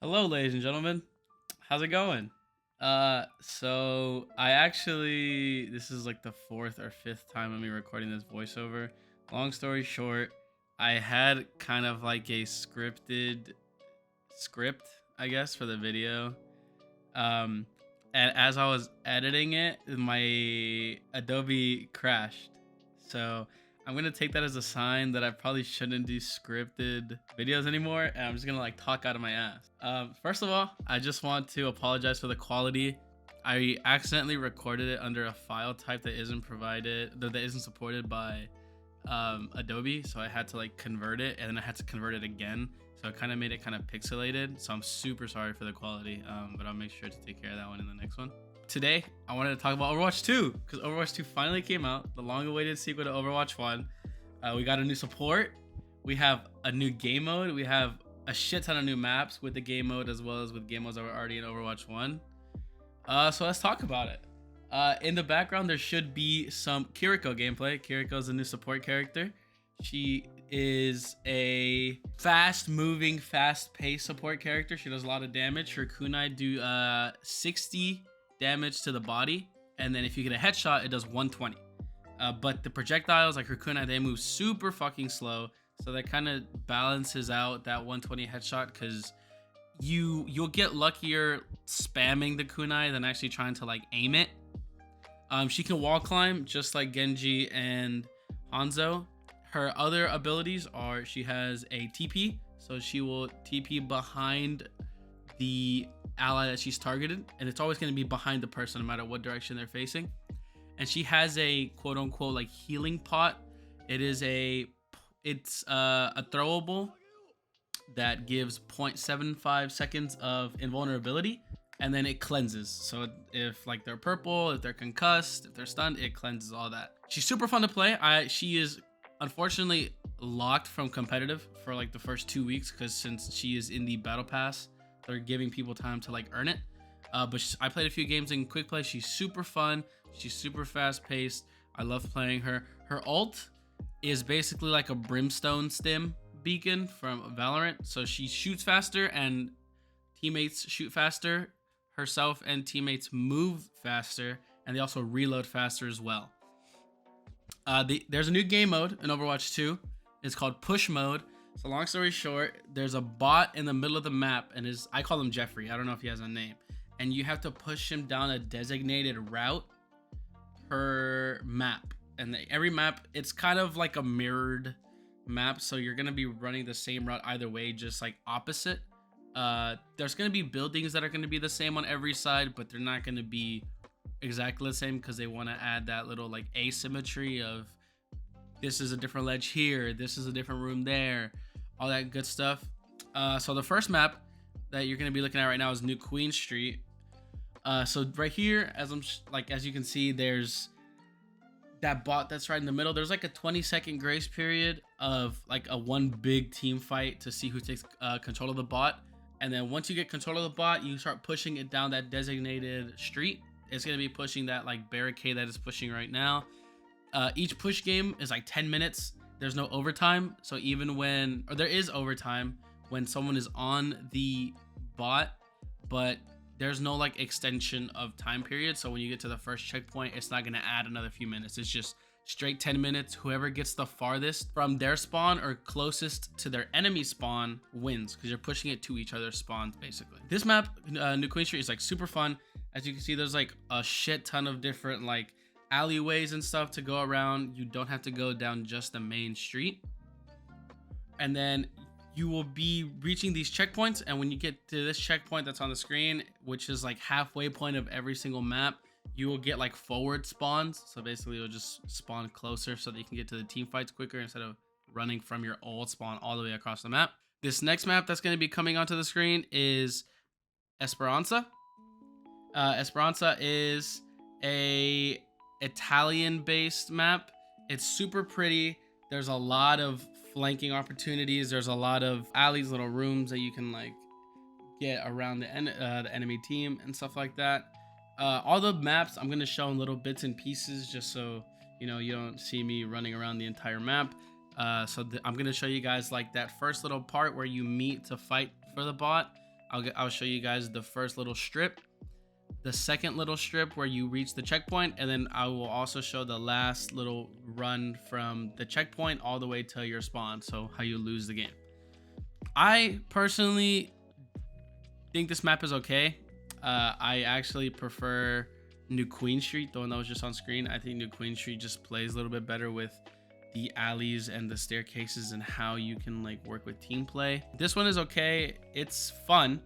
Hello, ladies and gentlemen. How's it going? So I actually this is like the fourth or fifth time of me recording this voiceover. Long story short, I had kind of like a scripted script, I guess, for the video. Um, and as I was editing it, my Adobe crashed. So I'm gonna take that as a sign that I probably shouldn't do scripted videos anymore, and I'm just gonna like talk out of my ass. First of all, I just want to apologize for the quality. I accidentally recorded it under a file type that isn't provided, that isn't supported by Adobe, so I had to like convert it, and then I had to convert it again. So it kind of made it kind of pixelated. So I'm super sorry for the quality, but I'll make sure to take care of that one in the next one. Today, I wanted to talk about Overwatch 2 because Overwatch 2 finally came out, the long-awaited sequel to Overwatch 1. We got a new support. We have a new game mode. We have a shit ton of new maps with the game mode as well as with game modes that were already in Overwatch 1. So let's talk about it. In the background, there should be some Kiriko gameplay. Kiriko is a new support character. She is a fast-moving, fast-paced support character. She does a lot of damage. Her kunai do 60 damage to the body, and then if you get a headshot, it does 120. But the projectiles, like her kunai, they move super fucking slow, so that kind of balances out that 120 headshot because you'll get luckier spamming the kunai than actually trying to like aim it. She can wall climb just like Genji and Hanzo. Her other abilities are she has a TP, so she will TP behind the ally that she's targeted, and it's always going to be behind the person no matter what direction they're facing. And she has a quote unquote like healing pot. It's a throwable that gives 0.75 seconds of invulnerability, and then it cleanses. So if like they're purple, if they're concussed, if they're stunned, it cleanses all that. She's super fun to play. She is unfortunately locked from competitive for like the first 2 weeks because since she is in the battle pass, they're giving people time to like earn it. But I played a few games in quick play. She's super fun. She's super fast paced. I love playing her. Her ult is basically like a brimstone stim beacon from Valorant. So she shoots faster and teammates shoot faster. Herself and teammates move faster, and they also reload faster as well. There's a new game mode in Overwatch 2. It's called Push Mode. So long story short, there's a bot in the middle of the map, and I call him Jeffrey. I don't know if he has a name. And you have to push him down a designated route per map. And every map, it's kind of like a mirrored map, so you're gonna be running the same route either way, just like opposite. There's gonna be buildings that are gonna be the same on every side, but they're not gonna be exactly the same because they want to add that little like asymmetry of this is a different ledge here, this is a different room there, all that good stuff. So the first map that you're gonna be looking at right now is New Queen Street. So right here, as you can see, there's that bot that's right in the middle. There's like a 20-second grace period of like a one big team fight to see who takes control of the bot. And then once you get control of the bot, you start pushing it down that designated street. It's going to be pushing that like barricade that it's pushing right now. Each push game is like 10 minutes. There's no overtime. So there is overtime when someone is on the bot, but there's no like extension of time period. So when you get to the first checkpoint, it's not going to add another few minutes. It's just straight 10 minutes. Whoever gets the farthest from their spawn or closest to their enemy spawn wins, because you're pushing it to each other's spawns basically. This map, New Queen Street, is like super fun. As you can see, there's like a shit ton of different like alleyways and stuff to go around. You don't have to go down just the main street. And then you will be reaching these checkpoints, and when you get to this checkpoint that's on the screen, which is like halfway point of every single map, you will get like forward spawns. So basically you'll just spawn closer so that you can get to the team fights quicker instead of running from your old spawn all the way across the map. This next map that's going to be coming onto the screen is Esperanza. Esperanza is a Italian-based map. It's super pretty. There's a lot of flanking opportunities. There's a lot of alleys, little rooms that you can like get around the enemy team and stuff like that. All the maps I'm going to show in little bits and pieces just so you don't see me running around the entire map. I'm going to show you guys like that first little part where you meet to fight for the bot. I'll show you guys the first little strip, the second little strip where you reach the checkpoint, and then I will also show the last little run from the checkpoint all the way to your spawn, so how you lose the game. I personally think this map is okay. I actually prefer New Queen Street, the one that was just on screen. I think New Queen Street just plays a little bit better with the alleys and the staircases and how you can like work with team play. This one is okay. It's fun.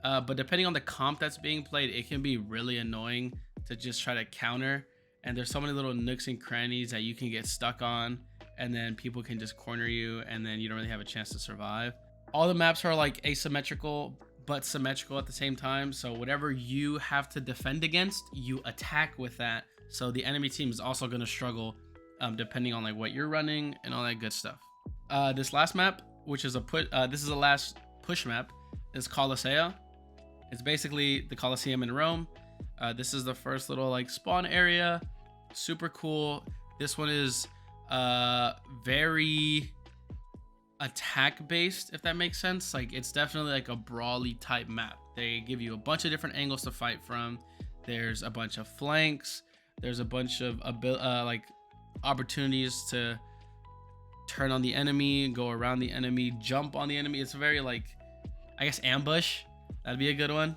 But depending on the comp that's being played, it can be really annoying to just try to counter. And there's so many little nooks and crannies that you can get stuck on, and then people can just corner you, and then you don't really have a chance to survive. All the maps are like asymmetrical, but symmetrical at the same time. So whatever you have to defend against, you attack with that. So the enemy team is also going to struggle depending on like what you're running and all that good stuff. This last map, which is this is the last push map, is called Asea. It's basically the Colosseum in Rome. This is the first little like spawn area. Super cool. This one is very attack based, if that makes sense. Like it's definitely like a brawly type map. They give you a bunch of different angles to fight from. There's a bunch of flanks. There's a bunch of like opportunities to turn on the enemy, go around the enemy, jump on the enemy. It's very like, I guess, ambush. That'd be a good one.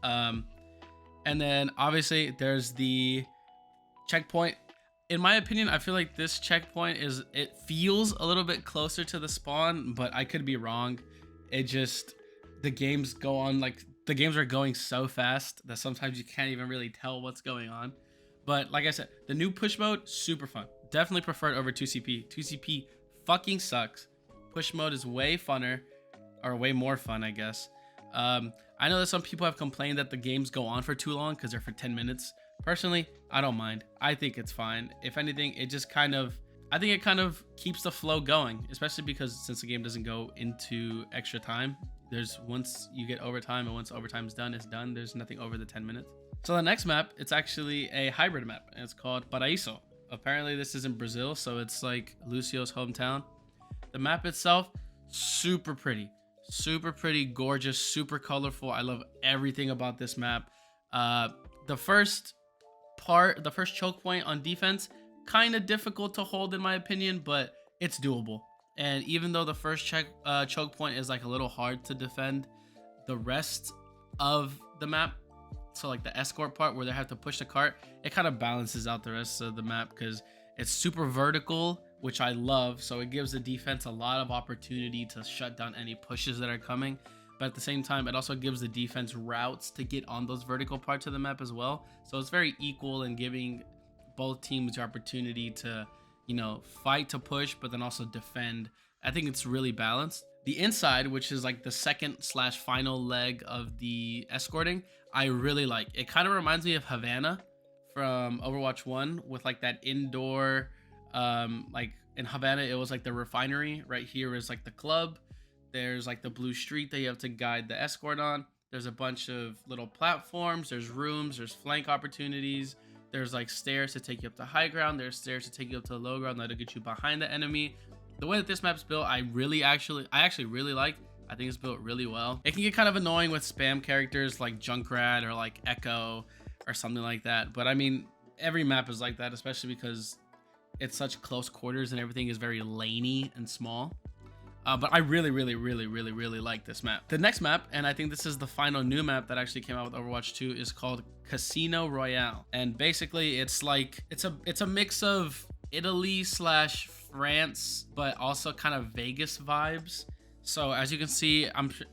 And then obviously there's the checkpoint. In my opinion, I feel like this checkpoint it feels a little bit closer to the spawn, but I could be wrong. It just, the games are going so fast that sometimes you can't even really tell what's going on. But like I said, the new push mode, super fun. Definitely preferred over 2CP. 2CP fucking sucks. Push mode is way funner, or way more fun, I guess. I know that some people have complained that the games go on for too long because they're for 10 minutes. Personally, I don't mind. I think it's fine. If anything, it just I think it kind of keeps the flow going, especially because since the game doesn't go into extra time, once you get overtime, and once overtime's done, it's done. There's nothing over the 10 minutes. So the next map, it's actually a hybrid map, and it's called Paraiso. Apparently this is in Brazil, so it's like Lucio's hometown. The map itself, super pretty, gorgeous, super colorful. I love everything about this map. The first choke point on defense, kind of difficult to hold in my opinion, but it's doable. And even though the first choke point is like a little hard to defend, the rest of the map, so like the escort part where they have to push the cart, it kind of balances out the rest of the map because it's super vertical, which I love. So it gives the defense a lot of opportunity to shut down any pushes that are coming. But at the same time, it also gives the defense routes to get on those vertical parts of the map as well. So it's very equal in giving both teams the opportunity to, fight to push, but then also defend. I think it's really balanced. The inside, which is like the second/final leg of the escorting, I really like. It kind of reminds me of Havana from Overwatch 1 with like that indoor, like in Havana, it was like the refinery. Right here is like the club. There's like the blue street that you have to guide the escort on. There's a bunch of little platforms. There's rooms. There's flank opportunities. There's like stairs to take you up to high ground. There's stairs to take you up to low ground that'll get you behind the enemy. The way that this map's built, I actually really like. I think it's built really well. It can get kind of annoying with spam characters like Junkrat or like Echo or something like that. But I mean, every map is like that, especially because it's such close quarters and everything is very laney and small. But I really like this map. The next map, and I think this is the final new map that actually came out with Overwatch 2, is called Casino Royale. And basically it's like, it's a mix of Italy/France, but also kind of Vegas vibes. So as you can see,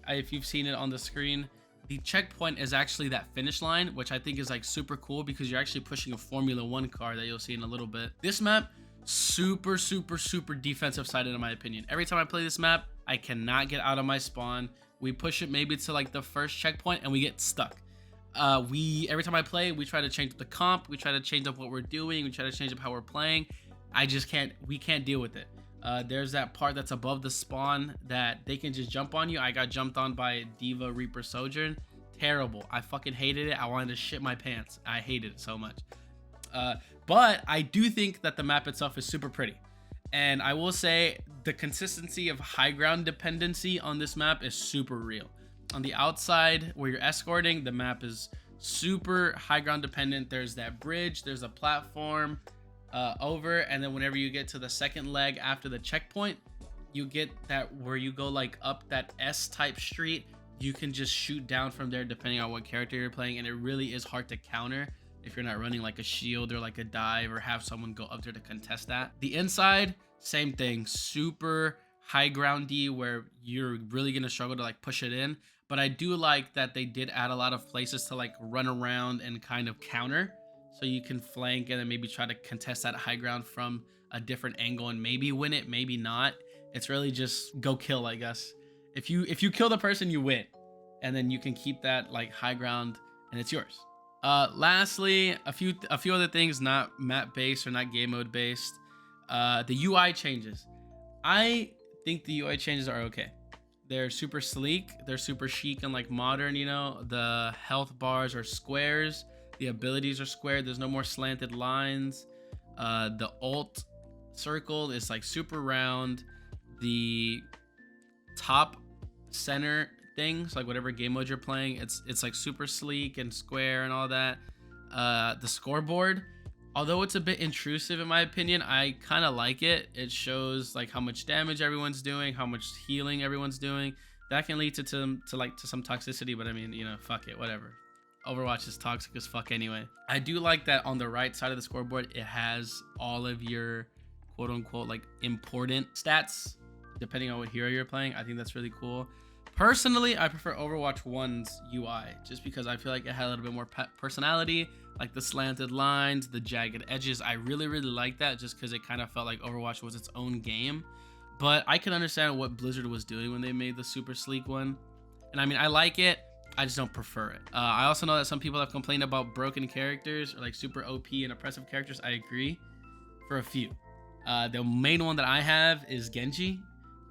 if you've seen it on the screen, the checkpoint is actually that finish line, which I think is like super cool because you're actually pushing a Formula 1 car that you'll see in a little bit. This map, super defensive sided in my opinion. Every time I play this map, I cannot get out of my spawn. We push it maybe to like the first checkpoint and we get stuck. Every time I play, we try to change up the comp, we try to change up what we're doing, we try to change up how we're playing. We can't deal with it. There's that part that's above the spawn that they can just jump on you. I got jumped on by Diva Reaper Sojourn. Terrible. I fucking hated it. I wanted to shit my pants. I hated it so much. But I do think that the map itself is super pretty. And I will say the consistency of high ground dependency on this map is super real. On the outside where you're escorting, the map is super high ground dependent. There's that bridge, there's a platform over, and then whenever you get to the second leg after the checkpoint, you get that where you go like up that S type street. You can just shoot down from there depending on what character you're playing, and it really is hard to counter if you're not running like a shield or like a dive or have someone go up there to contest that. The inside, same thing, super high groundy where you're really gonna struggle to like push it in. But I do like that they did add a lot of places to like run around and kind of counter, so you can flank and then maybe try to contest that high ground from a different angle and maybe win it, maybe not. It's really just go kill, I guess. If you kill the person, you win, and then you can keep that like high ground and it's yours. Lastly, a few other things not map based or not game mode based. The UI changes. I think the UI changes are okay. They're super sleek, they're super chic and like modern, you know. The health bars are squares, the abilities are square, there's no more slanted lines. The ult circle is like super round. The top center things, like whatever game mode you're playing, it's like super sleek and square and all that. The scoreboard, although it's a bit intrusive in my opinion, I kind of like it. It shows like how much damage everyone's doing, how much healing everyone's doing. That can lead to some toxicity, but I mean, you know, fuck it, whatever. Overwatch is toxic as fuck anyway. I do like that on the right side of the scoreboard, it has all of your quote unquote like important stats depending on what hero you're playing. I think that's really cool. Personally, I prefer Overwatch 1's UI just because I feel like it had a little bit more personality, like the slanted lines, the jagged edges. I really like that just because it kind of felt like Overwatch was its own game. But I can understand what Blizzard was doing when they made the super sleek one. And I mean, I like it, I just don't prefer it. I also know that some people have complained about broken characters or like super OP and oppressive characters. I agree for a few. The main one that I have is Genji.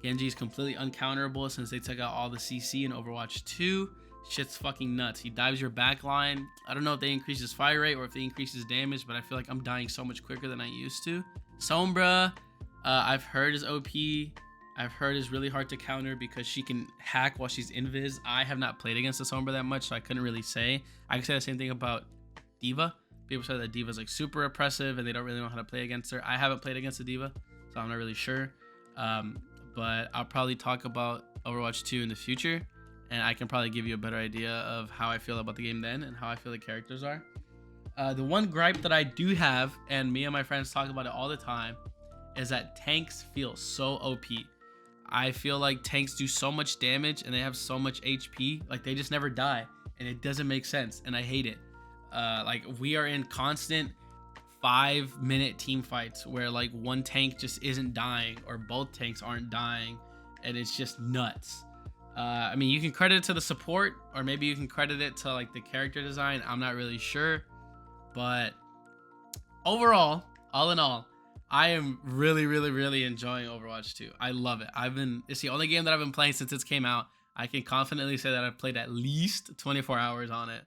Genji is completely uncounterable since they took out all the CC in Overwatch 2. Shit's fucking nuts. He dives your back line. I don't know if they increase his fire rate or if they increase his damage, but I feel like I'm dying so much quicker than I used to. Sombra, I've heard is OP. I've heard is really hard to counter because she can hack while she's invis. I have not played against the Sombra that much, so I couldn't really say. I can say the same thing about D.Va. People say that D.Va's like super oppressive and they don't really know how to play against her. I haven't played against a D.Va, so I'm not really sure. But I'll probably talk about Overwatch 2 in the future, and I can probably give you a better idea of how I feel about the game then and how I feel the characters are. The one gripe that I do have, and me and my friends talk about it all the time, is that tanks feel so OP. I feel like tanks do so much damage and they have so much HP, like they just never die, and it doesn't make sense, and I hate it. Like we are in constant 5-minute team fights where like one tank just isn't dying or both tanks aren't dying, and it's just nuts. I mean, you can credit it to the support, or maybe you can credit it to like the character design. I'm not really sure, but overall, all in all, I am really enjoying Overwatch 2. I love it. It's the only game that I've been playing since it came out. I can confidently say that I've played at least 24 hours on it.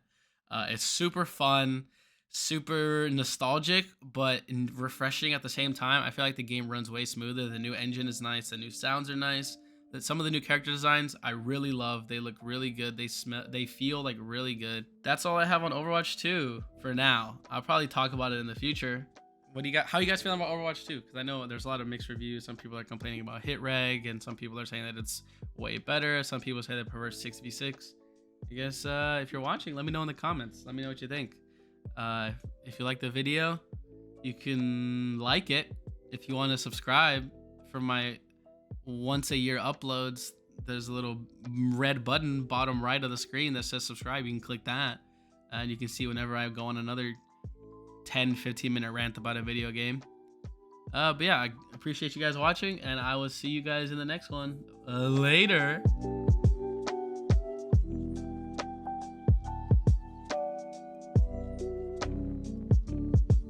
It's super fun, super nostalgic, but refreshing at the same time. I feel like the game runs way smoother. The new engine is nice. The new sounds are nice. Some of the new character designs I really love. They look really good. They feel like really good. That's all I have on Overwatch 2 for now. I'll probably talk about it in the future. What do you got? How you guys feeling about Overwatch 2? Because I know there's a lot of mixed reviews. Some people are complaining about hit reg, and some people are saying that it's way better. Some people say they prefer 6v6. I guess if you're watching, let me know in the comments. Let me know what you think. If you like the video, you can like it. If you want to subscribe for my once a year uploads, there's a little red button bottom right of the screen that says subscribe. You can click that, and you can see whenever I go on another 10-15 minute rant about a video game. But yeah, I appreciate you guys watching, and I will see you guys in the next one. Later.